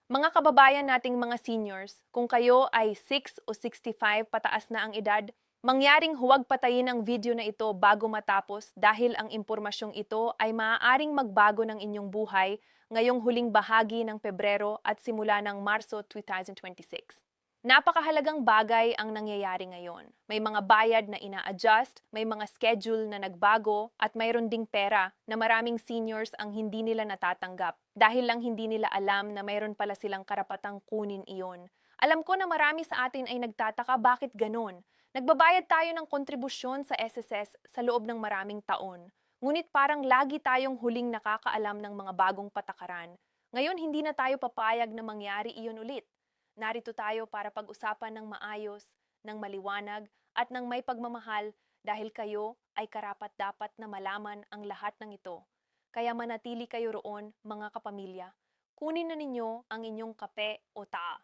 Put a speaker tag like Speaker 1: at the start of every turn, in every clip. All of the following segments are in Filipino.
Speaker 1: Mga kababayan nating mga seniors, kung kayo ay 6 o 65 pataas na ang edad, mangyaring huwag patayin ang video na ito bago matapos dahil ang impormasyong ito ay maaaring magbago ng inyong buhay ngayong huling bahagi ng Pebrero at simula ng Marso 2026. Napakahalagang bagay ang nangyayari ngayon. May mga bayad na ina-adjust, may mga schedule na nagbago, at mayroon ding pera na maraming seniors ang hindi nila natatanggap dahil lang hindi nila alam na mayroon pala silang karapatang kunin iyon. Alam ko na marami sa atin ay nagtataka bakit ganon. Nagbabayad tayo ng kontribusyon sa SSS sa loob ng maraming taon. Ngunit parang lagi tayong huling nakakaalam ng mga bagong patakaran. Ngayon hindi na tayo papayag na mangyari iyon ulit. Narito tayo para pag-usapan ng maayos, ng maliwanag, at ng may pagmamahal dahil kayo ay karapat-dapat na malaman ang lahat ng ito. Kaya manatili kayo roon, mga kapamilya. Kunin na ninyo ang inyong kape o taa.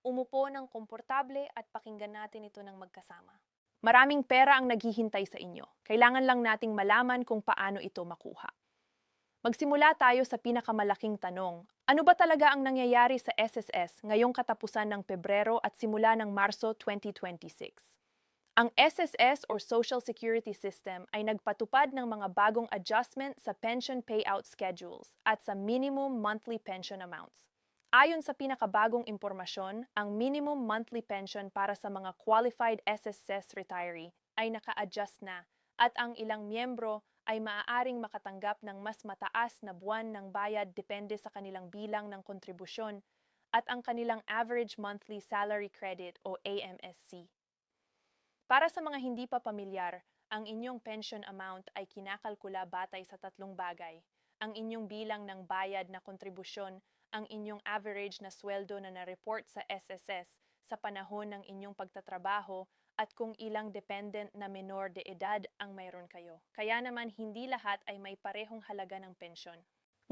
Speaker 1: Umupo ng komportable at pakinggan natin ito ng magkasama. Maraming pera ang naghihintay sa inyo. Kailangan lang nating malaman kung paano ito makuha. Magsimula tayo sa pinakamalaking tanong. Ano ba talaga ang nangyayari sa SSS ngayong katapusan ng Pebrero at simula ng Marso 2026? Ang SSS or Social Security System ay nagpatupad ng mga bagong adjustment sa pension payout schedules at sa minimum monthly pension amounts. Ayon sa pinakabagong impormasyon, ang minimum monthly pension para sa mga qualified SSS retiree ay naka-adjust na at ang ilang miyembro ay maaaring makatanggap ng mas mataas na buwan ng bayad depende sa kanilang bilang ng kontribusyon at ang kanilang average monthly salary credit o AMSC. Para sa mga hindi pa pamilyar, ang inyong pension amount ay kinakalkula batay sa tatlong bagay: ang inyong bilang ng bayad na kontribusyon, ang inyong average na sweldo na na-report sa SSS sa panahon ng inyong pagtatrabaho, at kung ilang dependent na menor de edad ang mayroon kayo. Kaya naman hindi lahat ay may parehong halaga ng pensyon.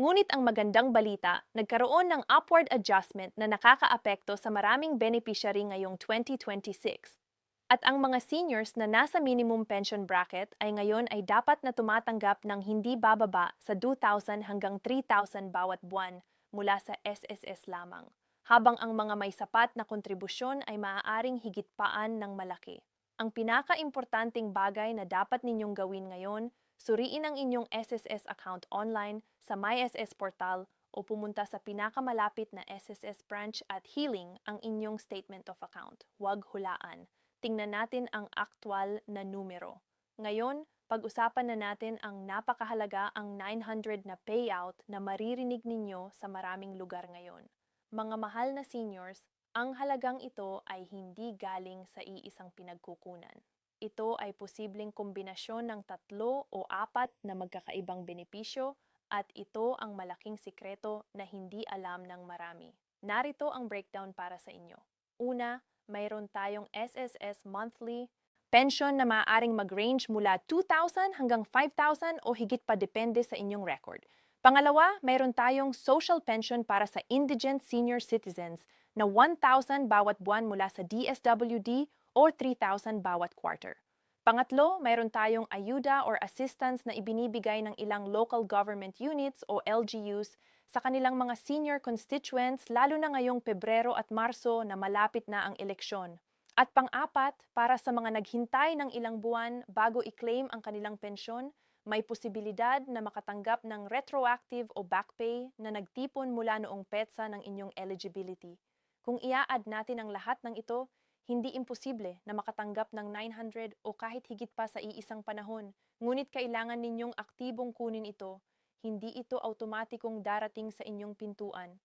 Speaker 1: Ngunit ang magandang balita, nagkaroon ng upward adjustment na nakakaapekto sa maraming beneficiary ngayong 2026. At ang mga seniors na nasa minimum pension bracket ay ngayon ay dapat na tumatanggap ng hindi bababa sa 2,000 hanggang 3,000 bawat buwan mula sa SSS lamang, habang ang mga may sapat na kontribusyon ay maaaring higit paan ng malaki. Ang pinaka-importanting bagay na dapat ninyong gawin ngayon, suriin ang inyong SSS account online sa MySS portal o pumunta sa pinakamalapit na SSS branch at hiling ang inyong statement of account. Huwag hulaan. Tingnan natin ang aktwal na numero. Ngayon, pag-usapan na natin ang napakahalaga ang 900 na payout na maririnig ninyo sa maraming lugar ngayon. Mga mahal na seniors, ang halagang ito ay hindi galing sa iisang pinagkukunan. Ito ay posibleng kombinasyon ng 3 o 4 na magkakaibang benepisyo at ito ang malaking sikreto na hindi alam ng marami. Narito ang breakdown para sa inyo. Una, mayroon tayong SSS monthly pension na maaaring mag-range mula 2,000 hanggang 5,000 o higit pa depende sa inyong record. Pangalawa, mayroon tayong social pension para sa indigent senior citizens na 1,000 bawat buwan mula sa DSWD o 3,000 bawat quarter. Pangatlo, mayroon tayong ayuda or assistance na ibinibigay ng ilang local government units o LGUs sa kanilang mga senior constituents lalo na ngayong Pebrero at Marso na malapit na ang eleksyon. At pang-apat, para sa mga naghintay ng ilang buwan bago i-claim ang kanilang pensyon, may posibilidad na makatanggap ng retroactive o back pay na nagtipon mula noong petsa ng inyong eligibility. Kung ia-add natin ang lahat ng ito, hindi imposible na makatanggap ng 900 o kahit higit pa sa iisang panahon. Ngunit kailangan ninyong aktibong kunin ito. Hindi ito automatikong darating sa inyong pintuan.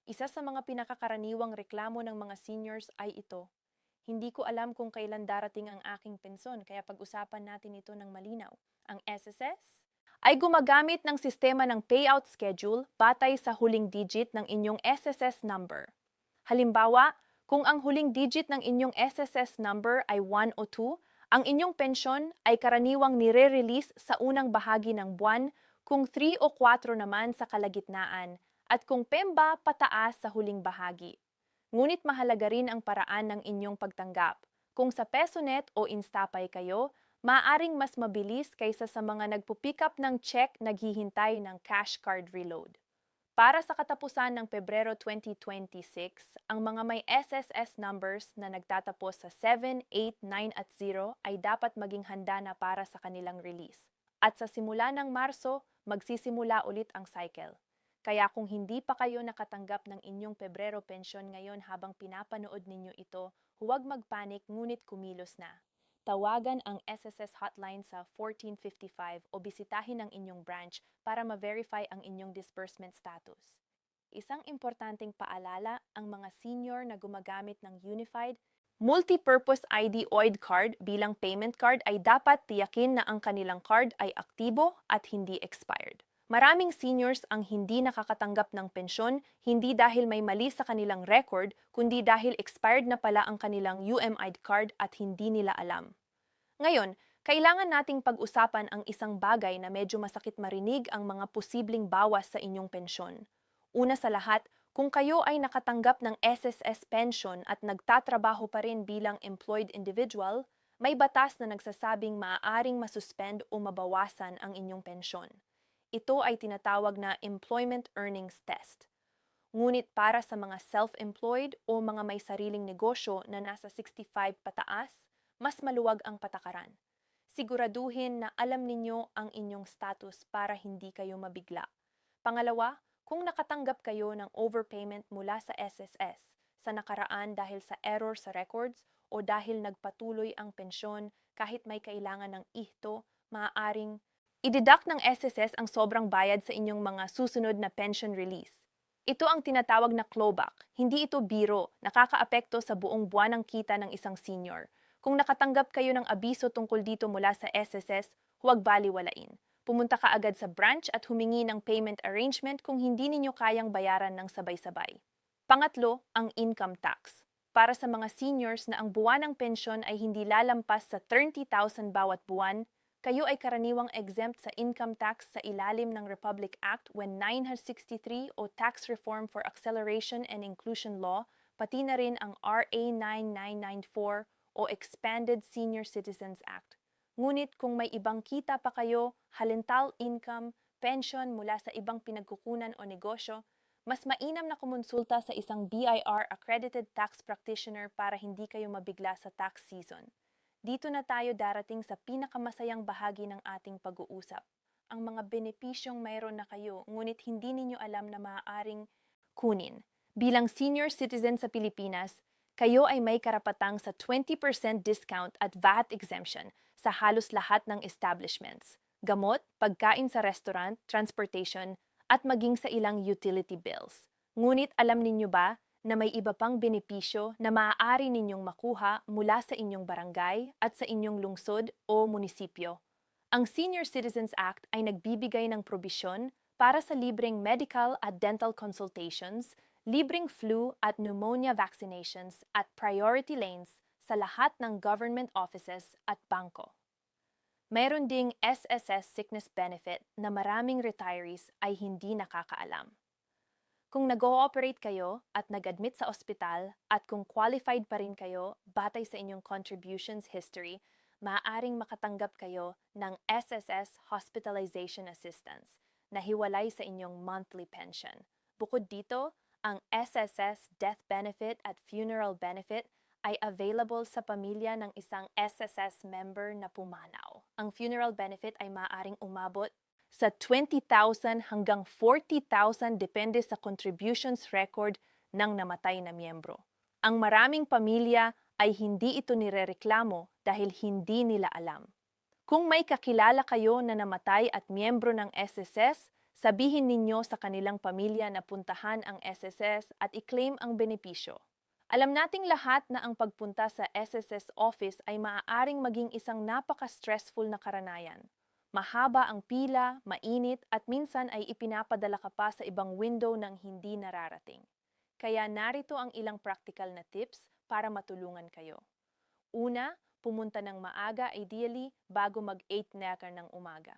Speaker 1: Isa sa mga pinakakaraniwang reklamo ng mga seniors ay ito: hindi ko alam kung kailan darating ang aking pensyon, kaya pag-usapan natin ito ng malinaw. Ang SSS ay gumagamit ng sistema ng payout schedule batay sa huling digit ng inyong SSS number. Halimbawa, kung ang huling digit ng inyong SSS number ay 1 o 2, ang inyong pensyon ay karaniwang nire-release sa unang bahagi ng buwan, kung 3 o 4 naman sa kalagitnaan, at kung pemba pataas sa huling bahagi. Ngunit mahalaga rin ang paraan ng inyong pagtanggap. Kung sa PesoNet o Instapay kayo, maaaring mas mabilis kaysa sa mga nagpo-pick up ng check naghihintay ng cash card reload. Para sa katapusan ng Pebrero 2026, ang mga may SSS numbers na nagtatapos sa 7, 8, 9 at 0 ay dapat maging handa na para sa kanilang release. At sa simula ng Marso, magsisimula ulit ang cycle. Kaya kung hindi pa kayo nakatanggap ng inyong Pebrero pensyon ngayon habang pinapanood ninyo ito, huwag magpanik ngunit kumilos na. Tawagan ang SSS hotline sa 1455 o bisitahin ang inyong branch para ma-verify ang inyong disbursement status. Isang importanteng paalala, ang mga senior na gumagamit ng Unified Multipurpose ID OID card bilang payment card ay dapat tiyakin na ang kanilang card ay aktibo at hindi expired. Maraming seniors ang hindi nakakatanggap ng pensyon hindi dahil may mali sa kanilang record, kundi dahil expired na pala ang kanilang UMID card at hindi nila alam. Ngayon, kailangan nating pag-usapan ang isang bagay na medyo masakit marinig ang mga posibleng bawas sa inyong pensyon. Una sa lahat, kung kayo ay nakatanggap ng SSS pension at nagtatrabaho pa rin bilang employed individual, may batas na nagsasabing maaaring masuspend o mabawasan ang inyong pensyon. Ito ay tinatawag na Employment Earnings Test. Ngunit para sa mga self-employed o mga may sariling negosyo na nasa 65 pataas, mas maluwag ang patakaran. Siguraduhin na alam ninyo ang inyong status para hindi kayo mabigla. Pangalawa, kung nakatanggap kayo ng overpayment mula sa SSS sa nakaraan dahil sa error sa records o dahil nagpatuloy ang pensyon kahit may kailangan ng ihto, maaaring i-deduct ng SSS ang sobrang bayad sa inyong mga susunod na pension release. Ito ang tinatawag na clawback. Hindi ito biro, nakakaapekto sa buong buwan ng kita ng isang senior. Kung nakatanggap kayo ng abiso tungkol dito mula sa SSS, huwag baliwalain. Pumunta ka agad sa branch at humingi ng payment arrangement kung hindi ninyo kayang bayaran ng sabay-sabay. Pangatlo, ang income tax. Para sa mga seniors na ang buwan ng pensyon ay hindi lalampas sa 30,000 bawat buwan, kayo ay karaniwang exempt sa income tax sa ilalim ng Republic Act when 963 o Tax Reform for Acceleration and Inclusion Law, pati na rin ang RA 9994 o Expanded Senior Citizens Act. Ngunit kung may ibang kita pa kayo, halintal income, pension mula sa ibang pinagkukunan o negosyo, mas mainam na kumonsulta sa isang BIR-accredited tax practitioner para hindi kayo mabigla sa tax season. Dito na tayo darating sa pinakamasayang bahagi ng ating pag-uusap. Ang mga benepisyong mayroon na kayo, ngunit hindi ninyo alam na maaaring kunin. Bilang senior citizen sa Pilipinas, kayo ay may karapatang sa 20% discount at VAT exemption sa halos lahat ng establishments, gamot, pagkain sa restaurant, transportation, at maging sa ilang utility bills. Ngunit alam ninyo ba na may iba pang benepisyo na maaari ninyong makuha mula sa inyong barangay at sa inyong lungsod o munisipyo? Ang Senior Citizens Act ay nagbibigay ng probisyon para sa libreng medical at dental consultations, libreng flu at pneumonia vaccinations at priority lanes sa lahat ng government offices at bangko. Mayroon ding SSS sickness benefit na maraming retirees ay hindi nakakaalam. Kung nag-ooperate kayo at nag-admit sa ospital at kung qualified pa rin kayo batay sa inyong contributions history, maaaring makatanggap kayo ng SSS Hospitalization Assistance na hiwalay sa inyong monthly pension. Bukod dito, ang SSS Death Benefit at Funeral Benefit ay available sa pamilya ng isang SSS member na pumanaw. Ang funeral benefit ay maaaring umabot sa 20,000 hanggang 40,000 depende sa contributions record ng namatay na miyembro. Ang maraming pamilya ay hindi ito nirereklamo dahil hindi nila alam. Kung may kakilala kayo na namatay at miyembro ng SSS, sabihin ninyo sa kanilang pamilya na puntahan ang SSS at i-claim ang benepisyo. Alam nating lahat na ang pagpunta sa SSS office ay maaaring maging isang napaka-stressful na karanayan. Mahaba ang pila, mainit at minsan ay ipinapadala ka pa sa ibang window ng hindi nararating. Kaya narito ang ilang practical na tips para matulungan kayo. Una, pumunta ng maaga ideally bago mag-8 necker ng umaga.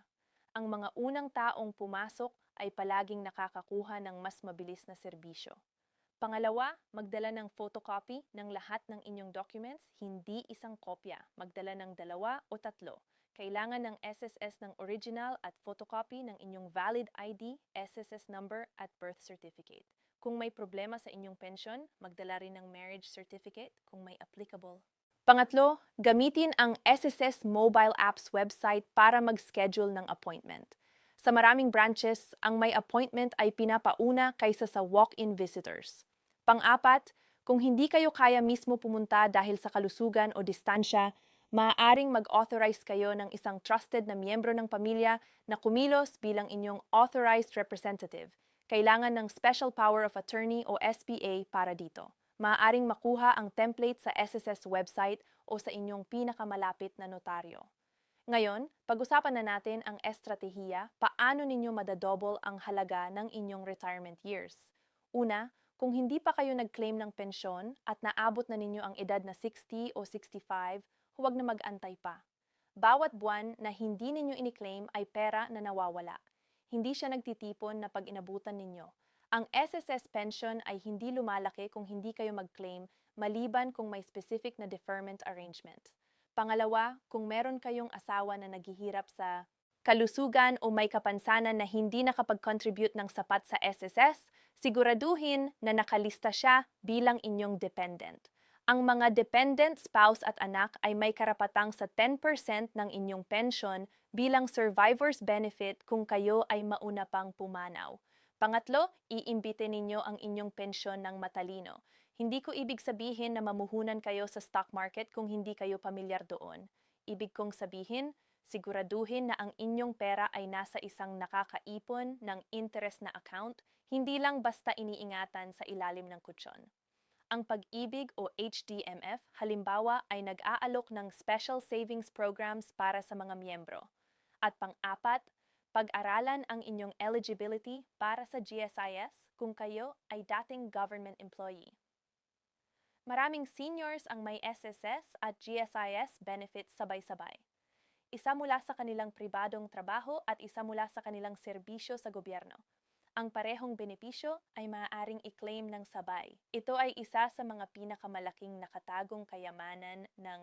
Speaker 1: Ang mga unang taong pumasok ay palaging nakakakuha ng mas mabilis na serbisyo. Pangalawa, magdala ng photocopy ng lahat ng inyong documents, hindi isang kopya. Magdala ng 2 o 3. Kailangan ng SSS ng original at photocopy ng inyong valid ID, SSS number at birth certificate. Kung may problema sa inyong pensyon, magdala rin ng marriage certificate kung may applicable. Pangatlo, gamitin ang SSS mobile apps website para mag-schedule ng appointment. Sa maraming branches, ang may appointment ay pinapauna kaysa sa walk-in visitors. Pang-apat, kung hindi kayo kaya mismo pumunta dahil sa kalusugan o distansya, maaaring mag-authorize kayo ng isang trusted na miyembro ng pamilya na kumilos bilang inyong authorized representative. Kailangan ng Special Power of Attorney o SPA para dito. Maaaring makuha ang template sa SSS website o sa inyong pinakamalapit na notaryo. Ngayon, pag-usapan na natin ang estratehiya paano ninyo madadouble ang halaga ng inyong retirement years. Una, kung hindi pa kayo nag-claim ng pensyon at naabot na ninyo ang edad na 60 o 65, huwag na mag-antay pa. Bawat buwan na hindi ninyo ini-claim ay pera na nawawala. Hindi siya nagtitipon na pag inabutan ninyo. Ang SSS pension ay hindi lumalaki kung hindi kayo mag-claim maliban kung may specific na deferment arrangement. Pangalawa, kung meron kayong asawa na naghihirap sa kalusugan o may kapansanan na hindi nakapag-contribute ng sapat sa SSS, siguraduhin na nakalista siya bilang inyong dependent. Ang mga dependent spouse at anak ay may karapatang sa 10% ng inyong pension bilang survivor's benefit kung kayo ay mauna pang pumanaw. Pangatlo, iimbite ninyo ang inyong pensyon ng matalino. Hindi ko ibig sabihin na mamuhunan kayo sa stock market kung hindi kayo pamilyar doon. Ibig kong sabihin, siguraduhin na ang inyong pera ay nasa isang nakakaipon ng interest na account, hindi lang basta iniingatan sa ilalim ng kutsyon. Ang Pag-ibig o HDMF, halimbawa, ay nag-aalok ng special savings programs para sa mga miyembro. At pang-apat, pag-aralan ang inyong eligibility para sa GSIS kung kayo ay dating government employee. Maraming seniors ang may SSS at GSIS benefits sabay-sabay. Isa mula sa kanilang pribadong trabaho at isa mula sa kanilang serbisyo sa gobyerno. Ang parehong benepisyo ay maaaring i-claim ng sabay. Ito ay isa sa mga pinakamalaking nakatagong kayamanan ng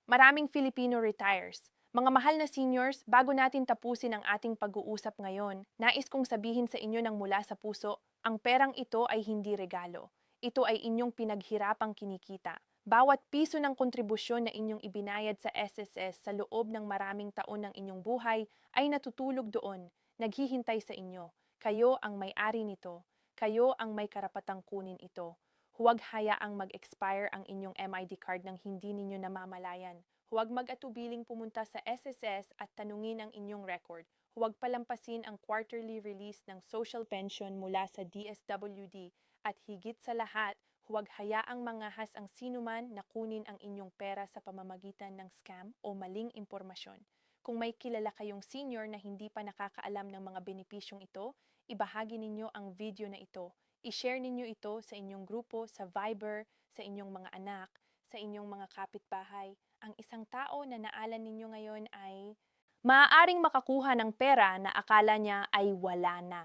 Speaker 1: maraming Filipino retires. Mga mahal na seniors, bago natin tapusin ang ating pag-uusap ngayon, nais kong sabihin sa inyo ng mula sa puso, ang perang ito ay hindi regalo. Ito ay inyong pinaghirapang kinikita. Bawat piso ng kontribusyon na inyong ibinayad sa SSS sa loob ng maraming taon ng inyong buhay ay natutulog doon, naghihintay sa inyo. Kayo ang may-ari nito. Kayo ang may karapatang kunin ito. Huwag hayaang mag-expire ang inyong MID card nang hindi ninyo namamalayan. Huwag mag-atubiling pumunta sa SSS at tanungin ang inyong record. Huwag palampasin ang quarterly release ng social pension mula sa DSWD. At higit sa lahat, huwag hayaang mangahas ang sinuman na kunin ang inyong pera sa pamamagitan ng scam o maling impormasyon. Kung may kilala kayong senior na hindi pa nakakaalam ng mga benepisyong ito, ibahagi ninyo ang video na ito. I-share ninyo ito sa inyong grupo, sa Viber, sa inyong mga anak, sa inyong mga kapitbahay. Ang isang tao na naalan ninyo ngayon ay maaaring makakuha ng pera na akala niya ay wala na.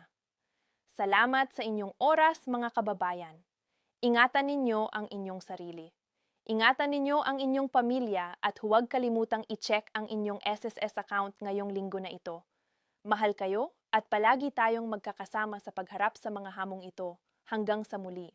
Speaker 1: Salamat sa inyong oras, mga kababayan. Ingatan ninyo ang inyong sarili. Ingatan ninyo ang inyong pamilya at huwag kalimutang i-check ang inyong SSS account ngayong linggo na ito. Mahal kayo at palagi tayong magkakasama sa pagharap sa mga hamong ito. Hanggang sa muli.